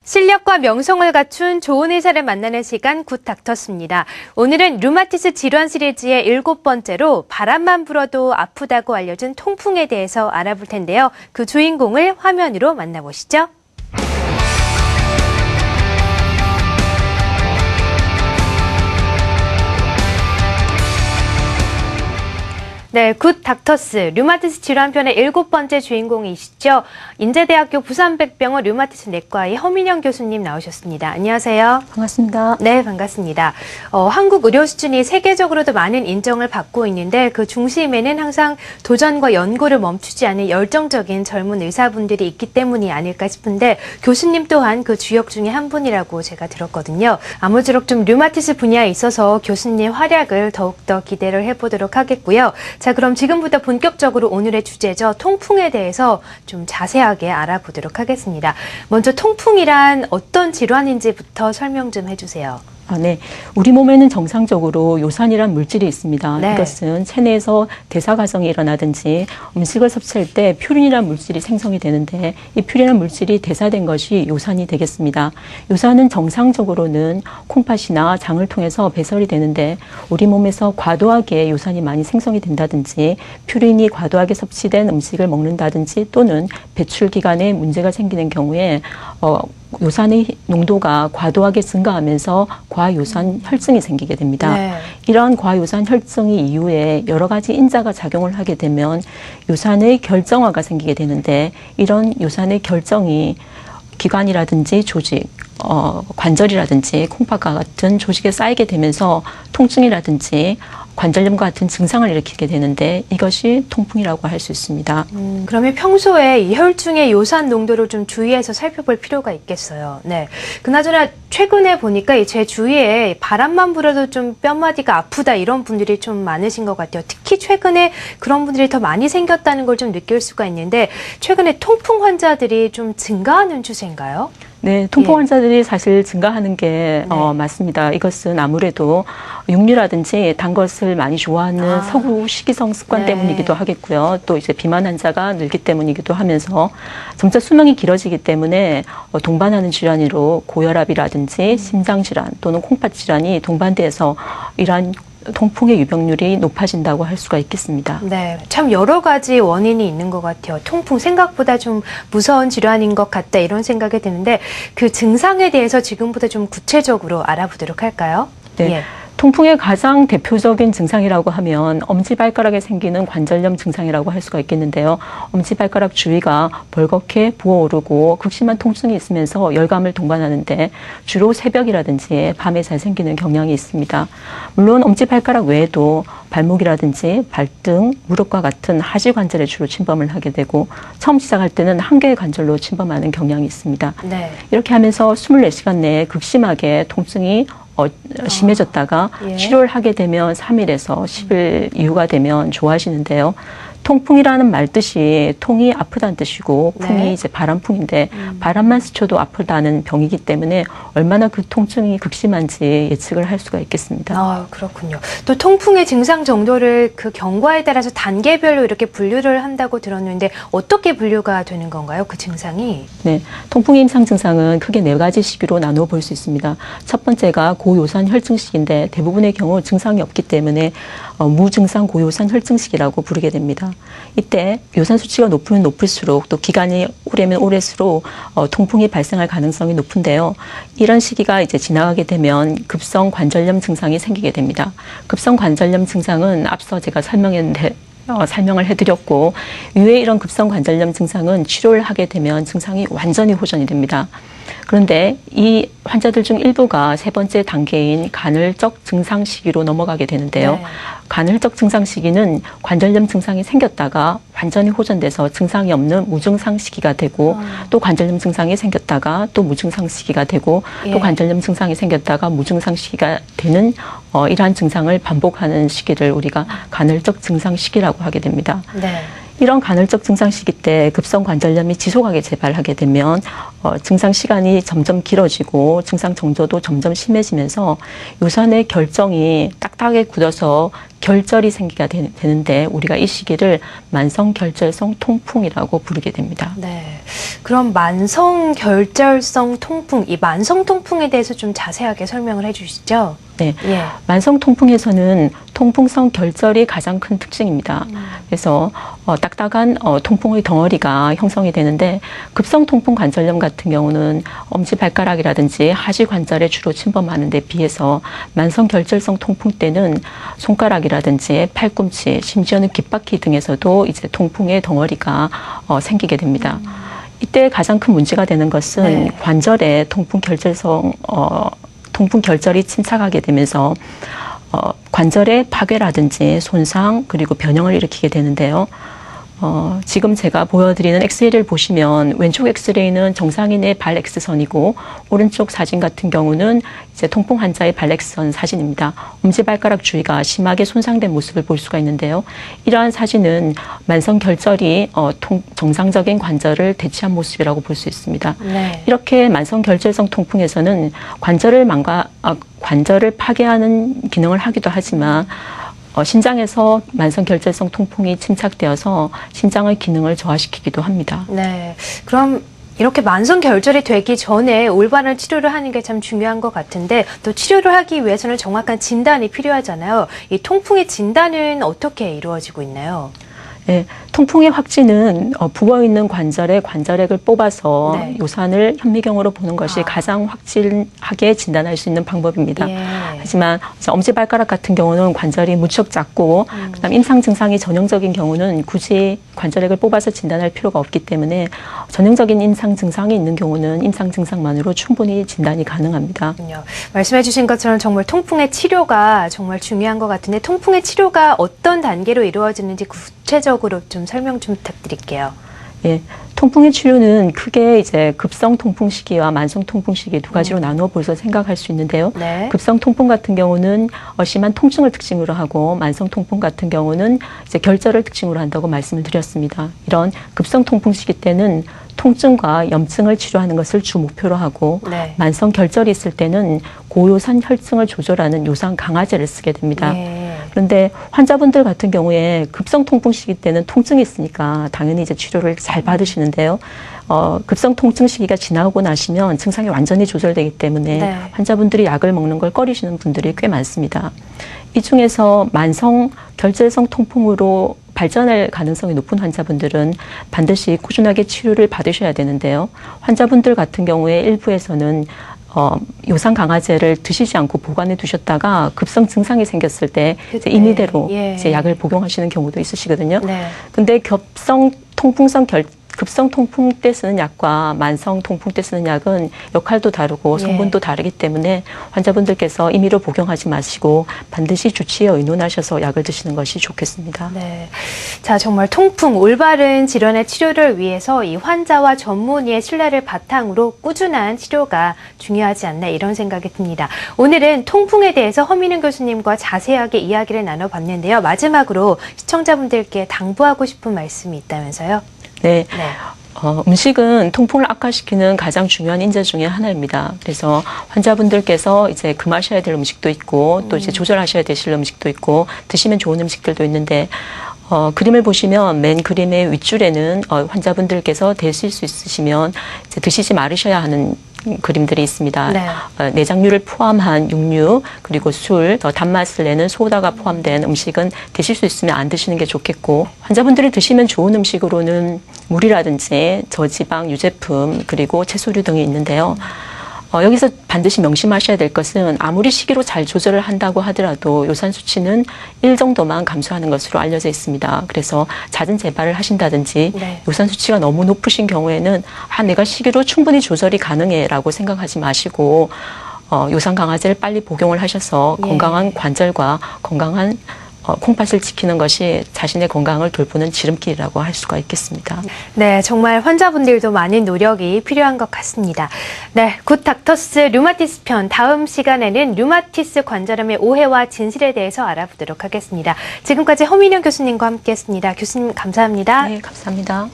실력과 명성을 갖춘 좋은 의사를 만나는 시간 굿 닥터스입니다. 오늘은 류마티스 질환 시리즈의 7번째로 바람만 불어도 아프다고 알려진 통풍에 대해서 알아볼 텐데요. 그 주인공을 화면으로 만나보시죠. 네, 굿 닥터스, 류마티스 질환편의 7번째 주인공이시죠. 인제대학교 부산백병원 류마티스 내과의 허민영 교수님 나오셨습니다. 안녕하세요. 반갑습니다. 네, 반갑습니다. 한국 의료 수준이 세계적으로도 많은 인정을 받고 있는데 그 중심에는 항상 도전과 연구를 멈추지 않은 열정적인 젊은 의사분들이 있기 때문이 아닐까 싶은데 교수님 또한 그 주역 중에 한 분이라고 제가 들었거든요. 아무쪼록 좀 류마티스 분야에 있어서 교수님 활약을 더욱더 기대를 해보도록 하겠고요. 자, 그럼 지금부터 본격적으로 오늘의 주제죠. 통풍에 대해서 좀 자세하게 알아보도록 하겠습니다. 먼저 통풍이란 어떤 질환인지부터 설명 좀 해주세요. 네. 우리 몸에는 정상적으로 요산이란 물질이 있습니다. 네. 이것은 체내에서 대사 과정이 일어나든지 음식을 섭취할 때 퓨린이란 물질이 생성이 되는데 이 퓨린이란 물질이 대사된 것이 요산이 되겠습니다. 요산은 정상적으로는 콩팥이나 장을 통해서 배설이 되는데 우리 몸에서 과도하게 요산이 많이 생성이 된다든지 퓨린이 과도하게 섭취된 음식을 먹는다든지 또는 배출 기간에 문제가 생기는 경우에 요산의 농도가 과도하게 증가하면서 과요산 혈증이 생기게 됩니다. 네. 이러한 과요산 혈증이 이후에 여러 가지 인자가 작용을 하게 되면 요산의 결정화가 생기게 되는데 이런 요산의 결정이 기관이라든지 조직, 관절이라든지 콩팥과 같은 조직에 쌓이게 되면서 통증이라든지 관절염과 같은 증상을 일으키게 되는데 이것이 통풍이라고 할 수 있습니다. 그러면 평소에 이 혈중의 요산 농도를 좀 주의해서 살펴볼 필요가 있겠어요. 네. 그나저나 최근에 보니까 제 주위에 바람만 불어도 좀 뼘마디가 아프다 이런 분들이 좀 많으신 것 같아요. 특히 최근에 그런 분들이 더 많이 생겼다는 걸 좀 느낄 수가 있는데 최근에 통풍 환자들이 좀 증가하는 추세인가요? 네, 통풍 환자들이 사실 증가하는 게 맞습니다. 이것은 아무래도 육류라든지 단 것을 많이 좋아하는 서구 식이성 습관 때문이기도 하겠고요. 또 이제 비만 환자가 늘기 때문이기도 하면서 점차 수명이 길어지기 때문에 동반하는 질환으로 고혈압이라든지 심장 질환 또는 콩팥 질환이 동반돼서 이러한 통풍의 유병률이 높아진다고 할 수가 있겠습니다. 네, 참 여러 가지 원인이 있는 것 같아요. 통풍 생각보다 좀 무서운 질환인 것 같다 이런 생각이 드는데 그 증상에 대해서 지금부터 좀 구체적으로 알아보도록 할까요? 네. 예. 통풍의 가장 대표적인 증상이라고 하면 엄지발가락에 생기는 관절염 증상이라고 할 수가 있겠는데요. 엄지발가락 주위가 벌겋게 부어오르고 극심한 통증이 있으면서 열감을 동반하는데 주로 새벽이라든지 밤에 잘 생기는 경향이 있습니다. 물론 엄지발가락 외에도 발목이라든지 발등, 무릎과 같은 하지 관절에 주로 침범을 하게 되고 처음 시작할 때는 한 개의 관절로 침범하는 경향이 있습니다. 네. 이렇게 하면서 24시간 내에 극심하게 통증이 심해졌다가 치료를 하게 되면 3일에서 10일 이후가 되면 좋아지는데요. 통풍이라는 말 뜻이 통이 아프다는 뜻이고 풍이 이제 바람풍인데 바람만 스쳐도 아프다는 병이기 때문에 얼마나 그 통증이 극심한지 예측을 할 수가 있겠습니다. 그렇군요. 또 통풍의 증상 정도를 그 경과에 따라서 단계별로 이렇게 분류를 한다고 들었는데 어떻게 분류가 되는 건가요? 그 증상이? 네, 통풍의 임상 증상은 크게 4가지 시기로 나누어 볼 수 있습니다. 첫 번째가 고요산 혈증 시기인데 대부분의 경우 증상이 없기 때문에 무증상 고요산 혈증 시기라고 부르게 됩니다. 이때 요산 수치가 높으면 높을수록 또 기간이 오래면 오래수록 통풍이 발생할 가능성이 높은데요. 이런 시기가 이제 지나가게 되면 급성 관절염 증상이 생기게 됩니다. 급성 관절염 증상은 앞서 제가 설명을 해드렸고 이외에 이런 급성 관절염 증상은 치료를 하게 되면 증상이 완전히 호전이 됩니다. 그런데 이 환자들 중 일부가 3번째 단계인 간헐적 증상 시기로 넘어가게 되는데요. 네. 간헐적 증상 시기는 관절염 증상이 생겼다가 완전히 호전돼서 증상이 없는 무증상 시기가 되고 또 관절염 증상이 생겼다가 또 무증상 시기가 되고 또 관절염 증상이 생겼다가 무증상 시기가 되는 이러한 증상을 반복하는 시기를 우리가 간헐적 증상 시기라고 하게 됩니다. 네. 이런 간헐적 증상 시기 때 급성 관절염이 지속하게 재발하게 되면 증상 시간이 점점 길어지고 증상 정조도 점점 심해지면서 요산의 결정이 딱딱하게 굳어서 결절이 생기게 되는데 우리가 이 시기를 만성결절성 통풍이라고 부르게 됩니다. 네. 그럼 만성결절성 통풍, 이 만성 통풍에 대해서 좀 자세하게 설명을 해주시죠. 네. 예. 만성 통풍에서는 통풍성 결절이 가장 큰 특징입니다. 그래서 딱딱한 통풍의 덩어리가 형성이 되는데 급성 통풍 관절염 같은 경우는 엄지발가락이라든지 하지 관절에 주로 침범하는 데 비해서 만성 결절성 통풍 때는 손가락이라든지 팔꿈치, 심지어는 귓바퀴 등에서도 이제 통풍의 덩어리가 생기게 됩니다. 이때 가장 큰 문제가 되는 것은 네. 관절에 통풍 결절이 침착하게 되면서 관절의 파괴라든지 손상 그리고 변형을 일으키게 되는데요. 지금 제가 보여드리는 엑스레이를 보시면 왼쪽 엑스레이는 정상인의 발 X선이고 오른쪽 사진 같은 경우는 이제 통풍 환자의 발 X선 사진입니다. 엄지발가락 주위가 심하게 손상된 모습을 볼 수가 있는데요. 이러한 사진은 만성 결절이 정상적인 관절을 대체한 모습이라고 볼 수 있습니다. 네. 이렇게 만성 결절성 통풍에서는 관절을 파괴하는 기능을 하기도 하지만 신장에서 만성 결절성 통풍이 침착되어서 신장의 기능을 저하시키기도 합니다. 네. 그럼 이렇게 만성 결절이 되기 전에 올바른 치료를 하는 게 참 중요한 것 같은데 또 치료를 하기 위해서는 정확한 진단이 필요하잖아요. 이 통풍의 진단은 어떻게 이루어지고 있나요? 네, 통풍의 확진은 부어있는 관절에 관절액을 뽑아서 네. 요산을 현미경으로 보는 것이 가장 확실하게 진단할 수 있는 방법입니다. 예. 하지만 엄지발가락 같은 경우는 관절이 무척 작고 그다음 임상 증상이 전형적인 경우는 굳이 관절액을 뽑아서 진단할 필요가 없기 때문에 전형적인 임상 증상이 있는 경우는 임상 증상만으로 충분히 진단이 가능합니다. 말씀해 주신 것처럼 정말 통풍의 치료가 정말 중요한 것 같은데 통풍의 치료가 어떤 단계로 이루어지는지 구체적으로 좀 설명 좀 부탁드릴게요. 예, 통풍의 치료는 크게 이제 급성 통풍 시기와 만성 통풍 시기 두 가지로 나누어 볼서 생각할 수 있는데요. 네. 급성 통풍 같은 경우는 심한 통증을 특징으로 하고 만성 통풍 같은 경우는 이제 결절을 특징으로 한다고 말씀을 드렸습니다. 이런 급성 통풍 시기 때는 통증과 염증을 치료하는 것을 주 목표로 하고 네. 만성 결절이 있을 때는 고요산 혈증을 조절하는 요산 강화제를 쓰게 됩니다. 예. 그런데 환자분들 같은 경우에 급성 통풍 시기 때는 통증이 있으니까 당연히 이제 치료를 잘 받으시는데요. 급성 통증 시기가 지나고 나시면 증상이 완전히 조절되기 때문에 네. 환자분들이 약을 먹는 걸 꺼리시는 분들이 꽤 많습니다. 이 중에서 만성 결절성 통풍으로 발전할 가능성이 높은 환자분들은 반드시 꾸준하게 치료를 받으셔야 되는데요. 환자분들 같은 경우에 일부에서는 요산 강화제를 드시지 않고 보관해 두셨다가 급성 증상이 생겼을 때 이제 임의대로 예. 이제 약을 복용하시는 경우도 있으시거든요. 네. 근데 급성 통풍 때 쓰는 약과 만성 통풍 때 쓰는 약은 역할도 다르고 성분도 다르기 때문에 환자분들께서 임의로 복용하지 마시고 반드시 주치의에 의논하셔서 약을 드시는 것이 좋겠습니다. 네. 자, 정말 통풍, 올바른 질환의 치료를 위해서 이 환자와 전문의의 신뢰를 바탕으로 꾸준한 치료가 중요하지 않나 이런 생각이 듭니다. 오늘은 통풍에 대해서 허민웅 교수님과 자세하게 이야기를 나눠봤는데요. 마지막으로 시청자분들께 당부하고 싶은 말씀이 있다면서요? 네. 네. 음식은 통풍을 악화시키는 가장 중요한 인자 중에 하나입니다. 그래서 환자분들께서 이제 금하셔야 될 음식도 있고 또 이제 조절하셔야 되실 음식도 있고 드시면 좋은 음식들도 있는데 그림을 보시면 맨 그림의 윗줄에는 환자분들께서 드실 수 있으시면 이제 드시지 말으셔야 하는 그림들이 있습니다. 네. 내장류를 포함한 육류 그리고 술, 더 단맛을 내는 소다가 포함된 음식은 드실 수 있으면 안 드시는 게 좋겠고 환자분들이 드시면 좋은 음식으로는 물이라든지 저지방 유제품 그리고 채소류 등이 있는데요. 여기서 반드시 명심하셔야 될 것은 아무리 시기로 잘 조절을 한다고 하더라도 요산 수치는 1 정도만 감소하는 것으로 알려져 있습니다. 그래서 잦은 재발을 하신다든지 네. 요산 수치가 너무 높으신 경우에는 내가 시기로 충분히 조절이 가능해 라고 생각하지 마시고 요산 강화제를 빨리 복용을 하셔서 건강한 관절과 건강한 콩팥을 지키는 것이 자신의 건강을 돌보는 지름길이라고 할 수가 있겠습니다. 네, 정말 환자분들도 많은 노력이 필요한 것 같습니다. 네, 굿 닥터스 류마티스 편 다음 시간에는 류마티스 관절염의 오해와 진실에 대해서 알아보도록 하겠습니다. 지금까지 허민영 교수님과 함께했습니다. 교수님 감사합니다. 네, 감사합니다.